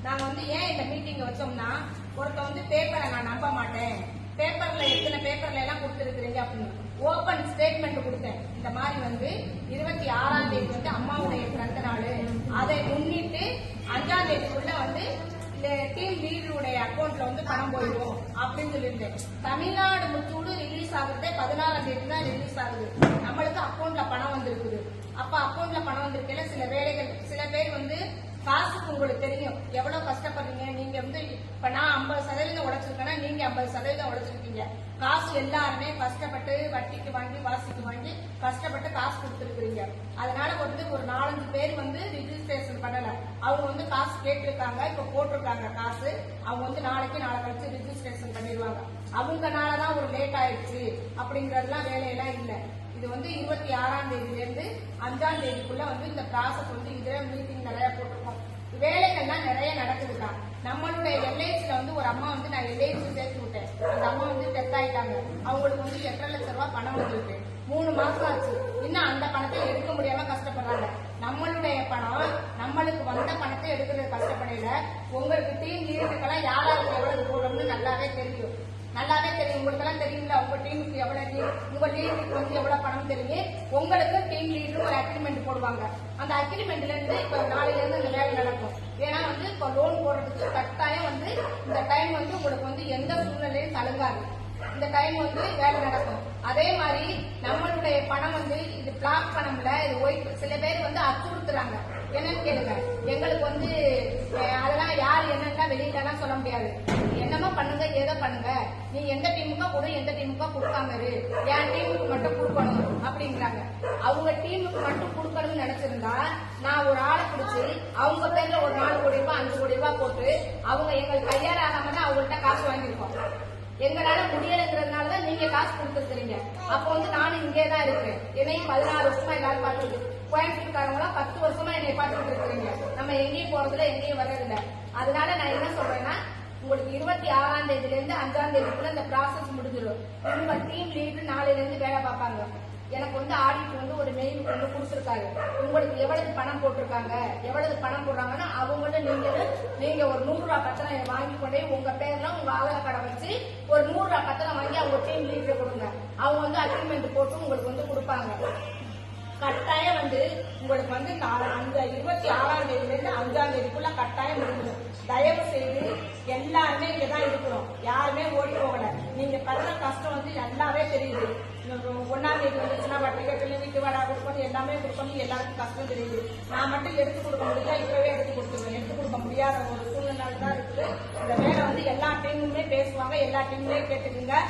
நாங்க வந்து ஏன் இந்த மீட்டிங் வச்சோம்னா, ஒருத்த வந்து பேப்பரை நான் நம்ப மாட்டேன், பேப்பர்ல எத்தனை பேப்பர்ல எல்லாம் கொடுத்துருக்கீங்க அப்படின்னு ஓபன் ஸ்டேட்மெண்ட் கொடுத்தேன். இந்த மாதிரி வந்து 26ஆம் தேதி வந்து அம்மாவுடைய பிறந்த நாள், அதை முன்னிட்டு 5ஆம் தேதிக்குள்ள வந்து இந்த டீம் லீடருடைய அக்கௌண்ட்ல வந்து பணம் போயிடும் அப்படின்னு சொல்லியிருந்தேன். தமிழ்நாடு முச்சூடு ரிலீஸ் ஆகுறதே 16ஆம் தேதி தான் ரிலீஸ் ஆகுது. நம்மளுக்கு அக்கௌண்ட்ல பணம் வந்திருக்குது. அப்ப அக்கௌண்ட்ல பணம் வந்திருக்கல சில வேலைகள், சில பேர் வந்து காசுக்கு உங்களுக்கு தெரியும் எவ்வளவு கஷ்டப்படுறீங்க. நீங்க வந்து இப்ப நான் 50% உழைச்சிருக்கேன்னா நீங்க 50% உழைச்சிருக்கீங்க. காசு எல்லாருமே கஷ்டப்பட்டு வட்டிக்கு வாங்கி வாசிக்கு வாங்கி கஷ்டப்பட்டு காசு கொடுத்துருக்கீங்க. அதனால வந்து ஒரு 4-5 பேர் வந்து ரிஜிஸ்ட்ரேஷன் பண்ணல. அவங்க வந்து காசு கேட்டிருக்காங்க, இப்ப போட்டிருக்காங்க காசு. அவங்க வந்து நாளைக்கு நாளை கழிச்சு ரிஜிஸ்ட்ரேஷன் பண்ணிடுவாங்க. அவங்கனாலதான் ஒரு லேட் ஆயிடுச்சு அப்படிங்கறதுலாம் வேலையெல்லாம் இல்ல. இது வந்து 26ஆம் தேதியில இருந்து 5ஆம் தேதிக்குள்ள வந்து இந்த ப்ராசஸ் வந்து இதுல மீட்டிங் நிறைய போட்டிருக்கோம். வேலைகள்லாம் நிறைய நடக்குதுக்கா. நம்மளுடைய எல்ஐசில வந்து ஒரு அம்மா வந்து நான் எல்ஐசி சேர்த்து விட்டேன். அந்த அம்மா வந்து டெத் ஆயிட்டாங்க. அவங்களுக்கு வந்து 8.5 லட்சம் ரூபாய் பணம் வந்திருக்கு. 3 மாசம் ஆச்சு. இன்னும் அந்த பணத்தை எடுக்க முடியாம கஷ்டப்படுறாங்க. நம்மளுடைய பணம், நம்மளுக்கு வந்த பணத்தை எடுக்கிறது கஷ்டப்படையில உங்களுக்கு டீம் லீடருக்கெல்லாம் யாராருக்கு எவ்வளவு போடணும்னு நல்லாவே தெரியும். உங்களுக்கு எல்லாம் தெரியுங்களா? உங்க டீமுக்கு எவ்வளவு, உங்க லீடருக்கு வந்து எவ்வளவு பணம் தெரியும். உங்களுக்கு டீம் லீடர் ஒரு அக்ரிமெண்ட் போடுவாங்க. அந்த அக்ரிமெண்ட்ல இருந்து இப்ப நாளையில இருந்து இந்த வேலை நடக்கும். ஏன்னா வந்து இப்ப லோன் போடுறதுக்கு கட்டாயம் வந்து இந்த டைம் வந்து உங்களுக்கு வந்து எந்த சூழ்நிலையும் தழுங்காது. இந்த டைம் வந்து வேலை நடக்கும். அதே மாதிரி நம்மளுடைய பணம் வந்து இது பிளாக் பணம்ல இது ஒயிட். சில பேர் வந்து அச்சுறுத்துறாங்க. என்னன்னு கேளுங்க. எங்களுக்கு வந்து அதெல்லாம் யார் என்னன்னா வெளியிலலாம் சொல்ல முடியாது. என்னமோ பண்ணுங்க, ஏதோ பண்ணுங்க, நீ எந்த டீமுக்கா கொடு, எந்த டீமுக்கா கொடுக்காம இரு, என் டீமுக்கு மட்டும் கொடுக்கணும் அப்படிங்கிறாங்க. அவங்க டீமுக்கு மட்டும் கொடுக்கணும்னு நினைச்சிருந்தா நான் ஒரு ஆளை பிடிச்சி அவங்க பேர்ல ஒரு 4 கோடி ரூபாய் 5 கோடி ரூபாய் போட்டு அவங்க எங்களுக்கு கையால் ஆகாம தான் அவங்கள்ட்ட காசு வாங்கியிருக்கோம். எங்களால முடியலைங்கிறதுனாலதான் நீங்க காசு கொடுத்துருக்கீங்க. அப்ப வந்து நானும் இங்கேதான் இருக்கிறேன். என்னையும் 16 வருஷமா எல்லாரும் பார்த்துட்டு, கோயம்புத்தூர்காரங்களா 10 வருஷமா என்னை பார்த்துட்டு இருக்கிறீங்க. நம்ம எங்கேயும் போறதில்ல, எங்கேயும் வர்றதில்ல. அதனால நான் என்ன சொல்றேன்னா, உங்களுக்கு 26ஆம் தேதியில இருந்து 5ஆம் தேதிக்குள்ள இந்த ப்ராசஸ் முடிஞ்சிடும். உங்க டீம் லீடர் நாளையில இருந்து வேலை பார்ப்பாங்க. எனக்கு வந்து ஆடிட் வந்து ஒரு மெயில் வந்து கொடுத்துருக்காரு. உங்களுக்கு எவ்வளவு பணம் போட்டிருக்காங்க, எவ்வளவு பணம் போடுறாங்கன்னா அவங்கள்ட்ட நீங்க ஒரு 100 ரூபாய் பத்திரம் வாங்கி கொண்டே உங்க பேர்ல உங்க ஆதார் கார்டை வச்சு ஒரு 100 ரூபாய் பத்திரம் வாங்கி அவங்க டீம் லீடர் கொடுங்க. அவங்க வந்து அக்ரிமெண்ட் போட்டு உங்களுக்கு வந்து கொடுப்பாங்க. கட்டாயம் வந்து உங்களுக்கு வந்து அந்த 26ஆம் தேதியில இருந்து 5ஆம் தேதிக்குள்ள கட்டாயம் முடிஞ்சிடும். தயவு செய்து எல்லாருமே இங்கதான் இருக்கிறோம். யாருமே ஓடி போகல. நீங்க படுற கஷ்டம் வந்து நல்லாவே தெரியுது. 1ஆம் தேதி வந்துச்சுன்னா வட்டிக்கட்டில வீட்டு வாடகை கொடுக்கணும், எல்லாமே கொடுக்கணும், எல்லாருக்கும் கஷ்டம் தெரியுது. நான் மட்டும் எடுத்து கொடுக்க முடியல, இப்பவே எடுத்து கொடுத்துருவேன். எடுத்து கொடுக்க முடியாத ஒரு சூழ்நிலை தான் இருக்குது. இந்த வேலை வந்து எல்லா டீமுமே பேசுவாங்க, எல்லா டீமுமே கேட்டுக்குங்க.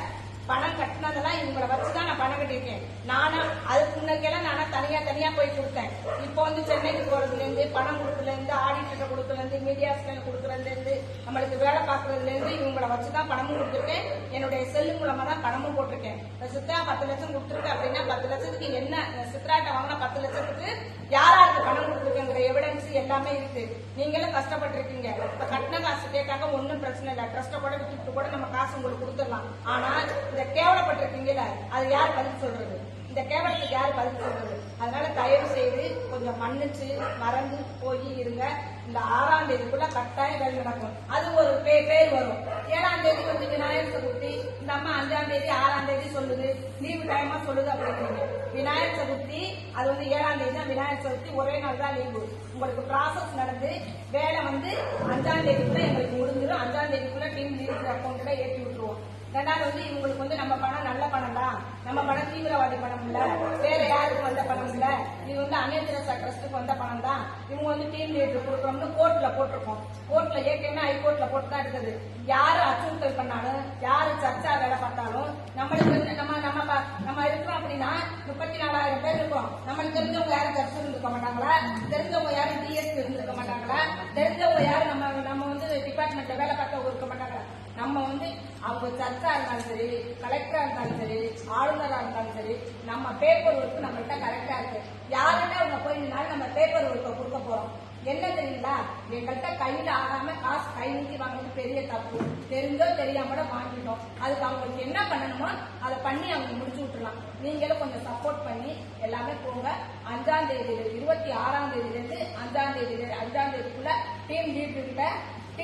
பணம் கட்டினதெல்லாம் இவங்களை வச்சுதான் நான் பணம் கட்டியிருக்கேன். நானும் அதுக்கு முன்னக்கெல்லாம் நானும் தனியா போய் கொடுத்தேன். இப்போ வந்து சென்னைக்கு போறதுல இருந்து, பணம் கொடுக்கறதுல இருந்து, ஆடிட்டர் கொடுக்கறதுல இருந்து, மீடியாஸ்ல கொடுக்கறதுல இருந்து, நம்மளுக்கு வேலை பார்க்கறதுல இருந்து இவங்களை வச்சுதான் பணமும் கொடுத்துருக்கேன். என்னுடைய செல்லு மூலமா தான் பணமும் போட்டிருக்கேன். சித்ரா 10 லட்சம் கொடுத்துருக்கு அப்படின்னா 10 லட்சத்துக்கு என்ன, சித்ராட்ட வாங்கினா 10 லட்சத்துக்கு யாராருக்கு பணம் கொடுத்துருக்குங்கிற எவிடன்ஸ் எல்லாமே இருக்கு. நீங்களும் கஷ்டப்பட்டிருக்கீங்க. இப்ப கட்டின காசு கேட்டாக்க ஒன்னும் பிரச்சனை இல்லை. ட்ரஸ்ட கூட விட்டுட்டு கூட நம்ம காசு உங்களுக்கு கொடுத்துடலாம். ஆனா இந்த கேவலப்பட்டிருக்கீங்கல்ல, அது யார் பதில் சொல்றது? இந்த கேவலத்துக்கு யார் பதில் சொல்றது? அதனால தயவு செய்து கொஞ்சம் மன்னிச்சு மறந்து போய் இருங்க. இந்த 6ஆம் தேதிக்குள்ள கட்டாயம் வேலை நடக்கும். அது ஒரு பேர் வரும். 7ஆம் தேதி வந்து விநாயகர் சதுர்த்தி, இந்த அம்மா 5ஆம் தேதி 6ஆம் தேதி சொல்லுது, லீவு டைமா சொல்லுது அப்படிங்கிறீங்க. விநாயகர் சதுர்த்தி அது வந்து 7ஆம் தேதி தான் விநாயகர் சதுர்த்தி, ஒரே நாள் தான் லீவு. உங்களுக்கு ப்ராசஸ் நடந்து வேலை வந்து 5ஆம் தேதிக்குள்ள எங்களுக்கு முடிஞ்சிடும். 5ஆம் தேதிக்குள்ள டீம் லீடர் அக்கௌண்ட்ல ஏற்றி விட்டுருவோம். 2வது வந்து இவங்களுக்கு வந்து நம்ம பணம் நல்ல பணம் தான், நம்ம பணம் தீவிரவாதி பணம் இல்ல, வேற யாருக்கு வந்த பணம் இல்ல, இது வந்து அன்னை தெரசா ட்ரஸ்டுக்கு வந்த பணம் தான், இவங்க வந்து டீம் லீடர் கொடுக்கணும்னு கோர்ட்ல போட்டிருக்கோம். கோர்ட்ல ஏற்கனவே ஹைகோர்ட்ல போட்டு தான் இருக்குது. யாரு அச்சுறுத்தல் பண்ணாலும், யாரு சர்ச்சா வேலை பார்த்தாலும், நம்மளுக்கு நம்ம இருக்கிறோம் அப்படின்னா 34,000 பேர் இருக்கோம். நம்மளுக்கு தெரிஞ்சவங்க யாரும் சர்ச்சை இருந்திருக்க மாட்டாங்களா? தெரிஞ்சவங்க யாரும் டிஎஸ்பி இருந்திருக்க மாட்டாங்களா? தெரிஞ்சவங்க யாரும் நம்ம வந்து டிபார்ட்மெண்ட்ல வேலை பார்த்தவங்க இருக்க மாட்டாங்களா? நம்ம வந்து அவங்க சர்ச்சா இருந்தாலும் சரி, கலெக்டரா இருந்தாலும் சரி, ஆளுநரா இருந்தாலும் சரி, நம்ம பேப்பர் ஒர்க் நம்மள்கிட்ட கரெக்டா இருக்கு. யாருமே அவங்க போய் நின்னாலும் நம்ம பேப்பர் ஒர்க்கை கொடுக்க போறோம். என்ன தெரியுங்களா? எங்கள்கிட்ட கையில ஆகாம காசு கை நீட்டி வாங்கினது பெரிய தப்பு. தெரிஞ்சோ தெரியாம வாங்கிட்டோம். அதுக்கு அவங்களுக்கு என்ன பண்ணணுமோ அதை பண்ணி அவங்க முடிச்சு விட்டுலாம். நீங்களும் கொஞ்சம் சப்போர்ட் பண்ணி எல்லாமே போங்க. 5ஆம் தேதி 26ஆம் தேதியில இருந்து 5ஆம் தேதிக்குள்ள டீம் லீடர்கிட்ட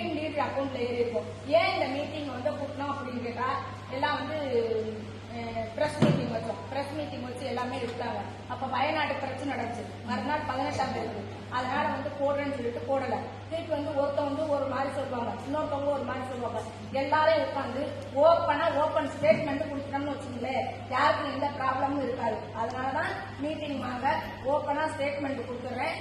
டீம் லீடர் அக்கௌண்ட்ல ஏறி இருக்கும். ஏன் இந்த மீட்டிங் வந்து கூட்டணும் அப்படின்னு கேட்டா எல்லாம் வந்து பிரஸ் மீட்டிங் வச்சோம். பிரஸ் மீட்டிங் வச்சு எல்லாமே எடுத்தாங்க. அப்ப வயநாடு பிரச்சனை நடந்துச்சு. மறுநாள் 18ஆம் தேதி. அதனால வந்து போடுறேன்னு சொல்லிட்டு போடல. திருப்பி வந்து ஒருத்தவங்க வந்து ஒரு மாதிரி சொல்லுவாங்க, இன்னொருத்தவங்க ஒரு மாதிரி சொல்லுவாங்க. எல்லாரையும் உட்காந்து ஓப்பன் ஸ்டேட்மெண்ட் கொடுத்துட்டோம்னு வச்சுங்களேன், யாருக்கும் எந்த ப்ராப்ளமும் இருக்காது. அதனாலதான் மீட்டிங் வாங்க ஓப்பனா ஸ்டேட்மெண்ட் கொடுத்துறேன்.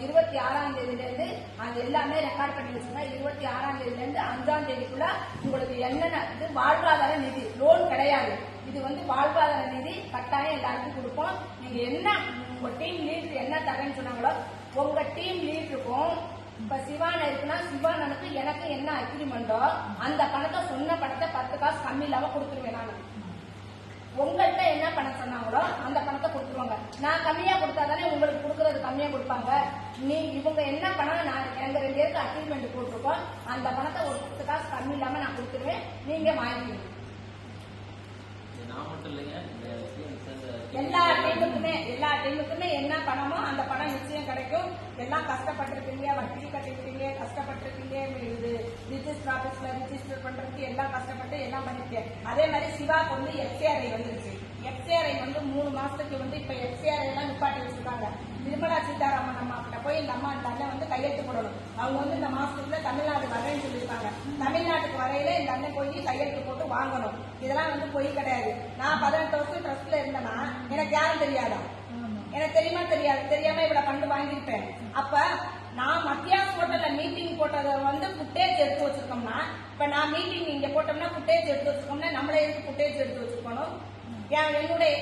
26ஆம் தேதியில இருந்து அது எல்லாமே ரெக்கார்ட் பண்ணி வச்சுங்க. 26ஆம் தேதியில இருந்து 5ஆம் தேதிக்குள்ள உங்களுக்கு என்னென்ன இது வாழ்வாதார நிதி லோன் கிடையாது. இது வந்து வாழ்வாதார நிதி கட்டாயம் எல்லாருக்கும் கொடுப்போம். நீங்க என்ன உங்க டீம் லீடர் என்ன தரேன்னு சொன்னாங்களோ உங்க டீம் லீடருக்கும் இப்ப சிவான இருக்குன்னா சிவானனுக்கு எனக்கு என்ன அக்ரிமெண்டோ அந்த பணத்தை சொன்ன பணத்தை 10 காசு கம்மி இல்லாம கொடுத்துருவேன். நான் உங்கள்கிட்ட என்ன பணம் சொன்னாங்களோ அந்த பணத்தை கொடுத்துருவாங்க. நான் கம்மியா கொடுத்தாதானே உங்களுக்கு கொடுக்கறது கம்மியா கொடுப்பாங்க. நீ இவங்க என்ன பணம் நான் எங்க 2 பேருக்கு அக்ரிமெண்ட் போட்டிருக்கோம் அந்த பணத்தை ஒரு 10 காசு கம்மி இல்லாம நான் கொடுத்துருவேன். நீங்க வாங்கிக்கணும். எல்லா டீமுக்குமே என்ன பணமோ அந்த பணம் நிச்சயம் கிடைக்கும். எல்லாம் கஷ்டப்பட்டிருக்கீங்க, வட்டி கட்டிருக்கீங்க, கஷ்டப்பட்டிருக்கீங்க, இது ரிஜிஸ்டர் ஆபீஸ்ல ரிஜிஸ்டர் பண்றதுக்கு எல்லாம் கஷ்டப்பட்டு எல்லாம் பண்ணிருக்கேன். அதே மாதிரி சிவாக்கு வந்து எஃப்சிஆர்ஐ வந்துருச்சு. எஃப்சிஆர்ஐ வந்து 3 மாசத்துக்கு வந்து இப்ப எஃப்சிஆர்ஐ எல்லாம் நிப்பாட்டி வச்சிருக்காங்க. நிர்மலா சீதாராமன் அம்மா கிட்ட போய் இந்த அம்மா இந்த அண்ணன் வந்து கையெழுத்து போடணும். அவங்க வந்து இந்த மாசத்துக்குள்ள தமிழ்நாடு வரேன்னு சொல்லியிருக்காங்க. தமிழ்நாட்டுக்கு வரையில இந்த அண்ணன் போய் கையெழுத்து போட்டு வாங்கணும். இதெல்லாம் வந்து பொய் கிடையாது. நான் 18 வருஷம் ட்ரஸ்ட்ல இருந்தேன்னா எனக்கு யாரும் தெரியாதா? எனக்கு தெரியுமா தெரியாது? தெரியாம இவ்வளவு ஃபண்ட் வாங்கியிருப்பேன். அப்ப நான் மத்தியாஸ் ஹோட்டல்ல மீட்டிங் போட்டதை வந்து ஃபுட்டேஜ் எடுத்து வச்சிருக்கோம்னா இப்ப நான் மீட்டிங் இங்க போட்டோம்னா ஃபுட்டேஜ் எடுத்து வச்சிருக்கோம்னா நம்மளே எதுக்கு ஃபுட்டேஜ் எடுத்து வச்சிருக்கணும்? என்னுடைய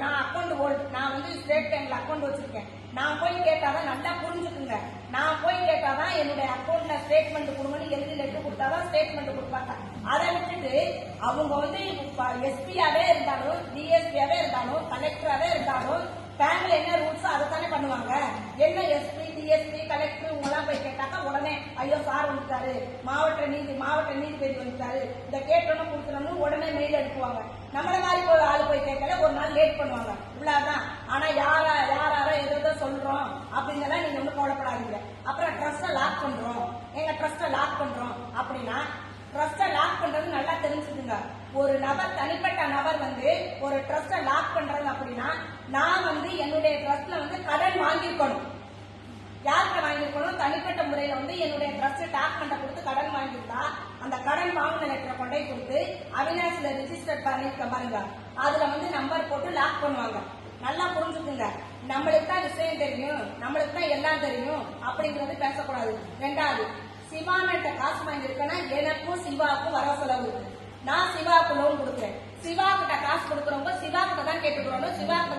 நான் அக்கௌண்ட் ஹோல்ட் நான் வந்து ஸ்டேட் பேங்க்ல அக்கௌண்ட் வச்சிருக்கேன். நான் போய் கேட்டாதான் நல்லா புரிஞ்சுக்குங்க. நான் போய் கேட்டாதான் என்னுடைய அக்கௌண்ட்ல ஸ்டேட்மெண்ட் கொடுங்கன்னு எழுதி லெட்டர் கொடுத்தாதான் ஸ்டேட்மெண்ட் கொடுப்பாங்க. அதை விட்டுட்டு அவங்க வந்து எஸ்பியாவே இருந்தாலும் டிஎஸ்பியாவே இருந்தாலும் கலெக்டராவே இருந்தாலும் பேங்க்ல என்ன ரூல்ஸ் அதை தானே பண்ணுவாங்க. என்ன எஸ்பி டிஎஸ்பி கலெக்டர் உங்கெல்லாம் போய் கேட்டாக்கா உடனே ஐயோ சார் வந்துட்டாரு, மாவட்ட நீதிபதி வந்துட்டாரு, இந்த கேட்டோன்னு கொடுத்துடணும் உடனே மெயில் அனுப்புவாங்க. நம்மள மாதிரி போய் ஆளு போய் கேட்கல, ஒரு நாள் லேட் பண்ணுவாங்க. இவ்வளவுதான். ஆனா யாரோ ஏதோ சொல்றோம் அப்படின்னு நீங்க வந்து கவலைப்படாதீங்க. அப்புறம் ட்ரஸ்ட லாக் பண்றோம், எங்க ட்ரஸ்ட லாக் பண்றோம் அப்படின்னா ட்ரஸ்ட லாக் பண்றது நல்லா தெரிஞ்சுக்குங்க. ஒரு நபர் தனிப்பட்ட நபர் வந்து ஒரு ட்ரஸ்ட லாக் பண்றது அப்படின்னா நான் வந்து என்னுடைய ட்ரஸ்ட்ல வந்து கடன் வாங்கியிருக்கணும். யார்கிட்ட வாங்கியிருக்கணும்? தனிப்பட்ட முறையில வந்து என்னுடைய ட்ரஸ்ட் டாக்குமெண்ட்டை கொடுத்து கடன் வாங்கியிருந்தா அந்த கடன் வாங்கின லெட்டரை கொண்டே கொடுத்து அவினாசில ரிஜிஸ்டர் பண்ணிருக்க பாருங்க, அதுல வந்து நம்பர் போட்டு லாக் பண்ணுவாங்க. நல்லா புரிஞ்சுக்குங்க. நம்மளுக்கு தான் விஷயம் தெரியும், நம்மளுக்கு தான் எல்லாம் தெரியும் அப்படிங்கறது பேசக்கூடாது. 2வது, சிவானிட்ட காசு வாங்கியிருக்கேன்னா எனக்கும் சிவாவுக்கும் வர செலவு இருக்கு. நான் சிவாவுக்கு லோன் கொடுக்குறேன். சிவா கிட்ட காசு கொடுக்குறவங்க சிவா கிட்ட தான் கேட்டுக்கிறோம். சிவா